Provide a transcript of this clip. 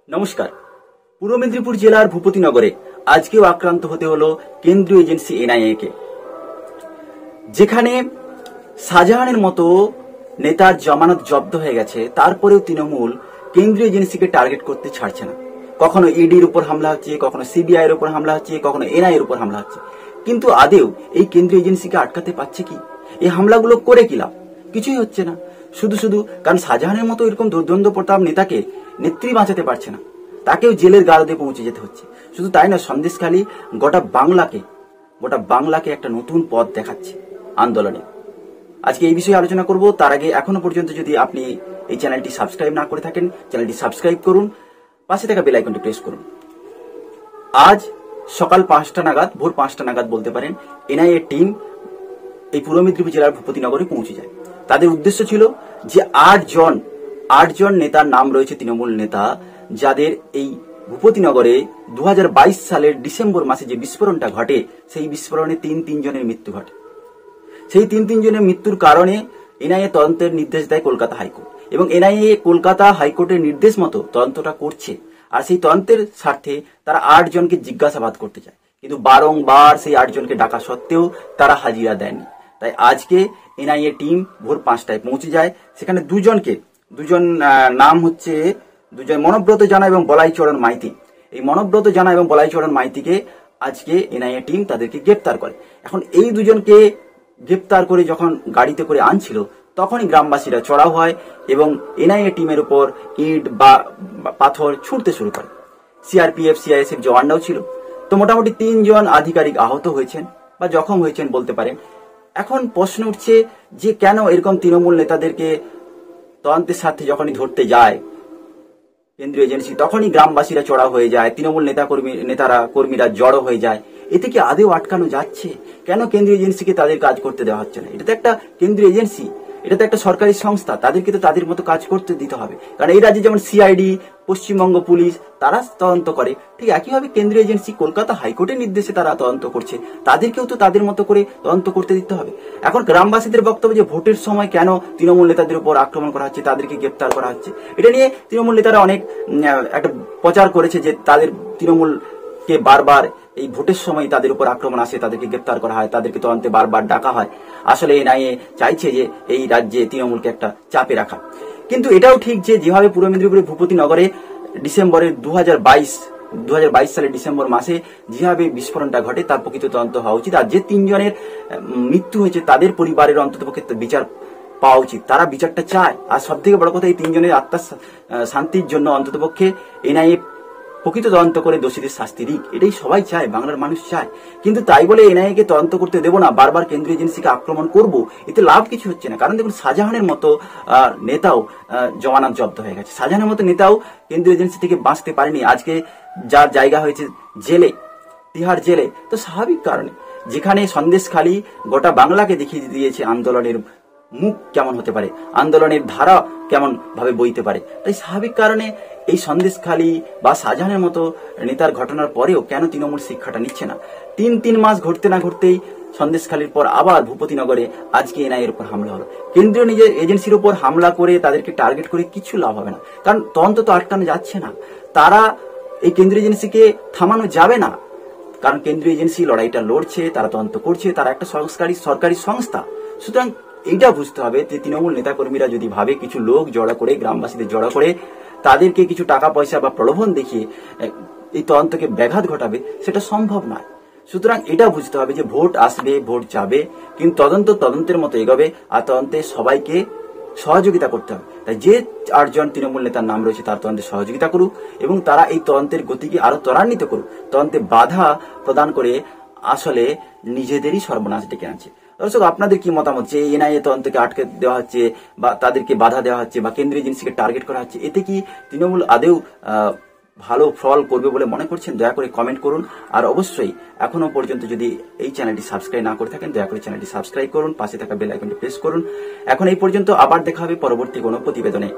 নমস্কার। পূর্ব মেদিনীপুর জেলার ভূপতিনগরে আজকেও আক্রান্ত হতে হলো কেন্দ্রীয় এজেন্সি এনআইএ কে, যেখানে শাহজাহানের মতো নেতার জামানত জব্দ হয়ে গেছে, তারপরেও তৃণমূল কেন্দ্রীয় এজেন্সিকে টার্গেট করতে ছাড়ছে না। কখনো ইডির উপর হামলা হচ্ছে, কখনো সিবিআই এর উপর হামলা হচ্ছে, কখনো এনআইএ এর উপর হামলা হচ্ছে, কিন্তু আদেও এই কেন্দ্রীয় এজেন্সিকে আটকাতে পারছে কি? এই হামলাগুলো করে কি লাভ? কিছুই হচ্ছে না। শুধু শুধু কারণ শাহজাহানের মতো এরকম দুর্দণ্ড প্রতাপ নেতাকে নেত্রী বাঁচাতে পারছে না, তাকেও জেলের গারদে পৌঁছে যেতে হচ্ছে। শুধু তাই না, সন্দেশখালী গোটা বাংলাকে একটা নতুন পথ দেখাচ্ছে আন্দোলনে। আজকে এই বিষয়ে আলোচনা করব। তার আগে এখনো পর্যন্ত যদি আপনি এই চ্যানেলটি সাবস্ক্রাইব না করে থাকেন, চ্যানেলটি সাবস্ক্রাইব করুন, পাশে থাকা বেল আইকনটি প্রেস করুন। আজ সকাল 5টা নাগাদ, ভোর 5টা নাগাদ বলতে পারেন, এনআইএ টিম এই পূর্ব মেদিনীপুর জেলার ভূপতিনগরে পৌঁছে যায়। তাদের উদ্দেশ্য ছিল যে 8জন নেতার নাম রয়েছে, তৃণমূল নেতা, যাদের এই ভূপতিনগরে 2022 সালের ডিসেম্বর মাসে যে বিস্ফোরণটা ঘটে, সেই বিস্ফোরণে তিন জনের মৃত্যু ঘটে। সেই তিন জনের মৃত্যুর কারণে এনআইএ তদন্তের নির্দেশ দেয় কলকাতা হাইকোর্ট, এবং এনআইএ কলকাতা হাইকোর্টের নির্দেশ মতো তদন্তটা করছে। আর সেই তদন্তের স্বার্থে তারা 8 জনকে জিজ্ঞাসাবাদ করতে চায়, কিন্তু বারংবার সেই 8 জনকে ডাকা সত্ত্বেও তারা হাজিরা দেয়নি। তাই আজকে এনআইএ টিম ভোর 5টায় পৌঁছে যায়। সেখানে দুজন নাম হচ্ছে মনোব্রত জানা এবং বলাইচরণ মাইতি। এই মনোব্রত জানা এবং বলাইচরণ মাইতিকে আজকে এনআইএ টিম তাদেরকে গ্রেপ্তার করে। এখন এই দুজনকে গ্রেপ্তার করে যখন গাড়িতে করে আনছিল, তখনই গ্রামবাসীরা চড়াও হয় এবং এনআইএ টিমের উপর ইট বা পাথর ছুঁড়তে শুরু করে। সিআরপিএফ সিআইএসএফ জওয়ানরাও ছিল। তো মোটামুটি 3 জন আধিকারিক আহত হয়েছেন বা জখম হয়েছেন বলতে পারেন। এখন প্রশ্ন উঠছে যে কেন এরকম তৃণমূল নেতাদেরকে তদন্তের স্বার্থে যখনই ধরতে যায় কেন্দ্রীয় এজেন্সি, তখনই গ্রামবাসীরা চড়াও হয়ে যায়, তৃণমূল কর্মীরা জড়ো হয়ে যায়। এতে কি আদেও আটকানো যাচ্ছে? কেন কেন্দ্রীয় এজেন্সিকে তাদের কাজ করতে দেওয়া হচ্ছে না? এটা তো একটা কেন্দ্রীয় এজেন্সি, এটা তো একটা সরকারি সংস্থা, তাদেরকে তো তাদের মতো কাজ করতে দিতে হবে। কারণ এই রাজ্যে যেমন সিআইডি, পশ্চিমবঙ্গ পুলিশ, তারা তদন্ত করে, ঠিক একইভাবে কেন্দ্রীয় এজেন্সি কলকাতা হাইকোর্টের নির্দেশে তারা তদন্ত করছে, তাদেরকেও তো তাদের মতো করে তদন্ত করতে দিতে হবে। এখন গ্রামবাসীদের বক্তব্য যে ভোটের সময় কেন তৃণমূল নেতাদের উপর আক্রমণ করা হচ্ছে, তাদেরকে গ্রেপ্তার করা হচ্ছে, এটা নিয়ে তৃণমূল নেতারা অনেক একটা প্রচার করেছে যে তাদের তৃণমূলকে বারবার এই ভোটের সময় তাদের উপর আক্রমণ আসে, তাদেরকে গ্রেপ্তার করা হয়, তাদেরকে তদন্তে বারবার ডাকা হয়। আসলে এনআইএ চাইছে যে এই রাজ্যে তৃণমূলকে একটা চাপে রাখা। কিন্তু এটাও ঠিক যে যেভাবে পূর্ব মেদিনীপুরের ভূপতিনগরে ডিসেম্বরের 2022 সালের ডিসেম্বর মাসে যেভাবে বিস্ফোরণটা ঘটে, তার প্রকৃত তদন্ত হওয়া উচিত। আর যে 3 জনের মৃত্যু হয়েছে তাদের পরিবারের অন্ততপক্ষে বিচার পাওয়া উচিত, তারা বিচারটা চায়। আর সব থেকে বড় কথা, এই 3 জনের আত্মার শান্তির জন্য অন্ততপক্ষে এনআইএ প্রকৃত তদন্ত করে দোষীদের শাস্তি দিক, এটাই সবাই চায়, বাংলার মানুষ চায়। কিন্তু তাই বলে এনআইএ কে তদন্ত করতে দেবো না, বারবার কেন্দ্রীয় এজেন্সিকে আক্রমণ করব, এতে লাভ কিছু হচ্ছে না। কারণ দেখুন, শাহজাহানের মতো নেতাও জমানত জব্দ হয়ে গেছে, শাহজাহানের মতো নেতাও কেন্দ্রীয় এজেন্সি থেকে বাঁচতে পারেনি। আজকে যার জায়গা হয়েছে জেলে, তিহার জেলে, তো স্বাভাবিক কারণে, যেখানে সন্দেশখালী গোটা বাংলাকে দেখিয়ে দিয়েছে আন্দোলনের মুখ কেমন হতে পারে, আন্দোলনের ধারা কেমন ভাবে বইতে পারে। তাই স্বাভাবিক কারণে এই সন্দেশখালী বা শাহজাহানের মতো নেতার ঘটনার পরেও কেন তৃণমূল শিক্ষাটা নিচ্ছে না? 3 মাস ঘটতে না ঘটতেই সন্দেশখালীর পর আবার ভূপতিনগরে আজকে এনআইএর উপর হামলা হলো। কেন্দ্রীয় নিজের এজেন্সির উপর হামলা করে তাদেরকে টার্গেট করে কিছু লাভ হবে না, কারণ তদন্ত তো আটকানো যাচ্ছে না। তারা এই কেন্দ্রীয় এজেন্সিকে থামানো যাবে না, কারণ কেন্দ্রীয় এজেন্সি লড়াইটা লড়ছে, তারা তদন্ত করছে, তারা একটা সরকারি সংস্থা। সুতরাং এইটা বুঝতে হবে যে তৃণমূল নেতাকর্মীরা যদি ভাবে কিছু লোক জড়ো করে, গ্রামবাসীদের জড়ো করে তাদেরকে কিছু টাকা পয়সা বা প্রলোভন দেখিয়ে এই তদন্তকে ব্যাঘাত ঘটাবে, সেটা সম্ভব নয়। সুতরাং এটা বুঝতে হবে যে ভোট আসবে, ভোট যাবে, কিন্তু তদন্তের মতো এগোবে, আর তদন্তে সবাইকে সহযোগিতা করতে হবে। তাই যে 8 জন তৃণমূল নেতার নাম রয়েছে তার তদন্তে সহযোগিতা করুক, এবং তারা এই তদন্তের গতিকে আরো ত্বরান্বিত করুক। তদন্তে বাধা প্রদান করে আসলে নিজেদেরই সর্বনাশ ডেকে আনছে। দর্শক, আপনাদের কি মতামত যে এনআইএ তদন্তকে আটকে দেওয়া হচ্ছে বা তাদেরকে বাধা দেওয়া হচ্ছে বা কেন্দ্রীয় এজেন্সিকে টার্গেট করা হচ্ছে, এতে কি তৃণমূল আদেও ভালো ফল করবে বলে মনে করছেন? দয়া করে কমেন্ট করুন। আর অবশ্যই এখনো পর্যন্ত যদি এই চ্যানেলটি সাবস্ক্রাইব না করে থাকেন, দয়া করে চ্যানেলটি সাবস্ক্রাইব করুন, পাশে থাকা বেল আইকনটি প্রেস করুন। এখন এই পর্যন্ত, আবার দেখা হবে পরবর্তী কোনো প্রতিবেদনে।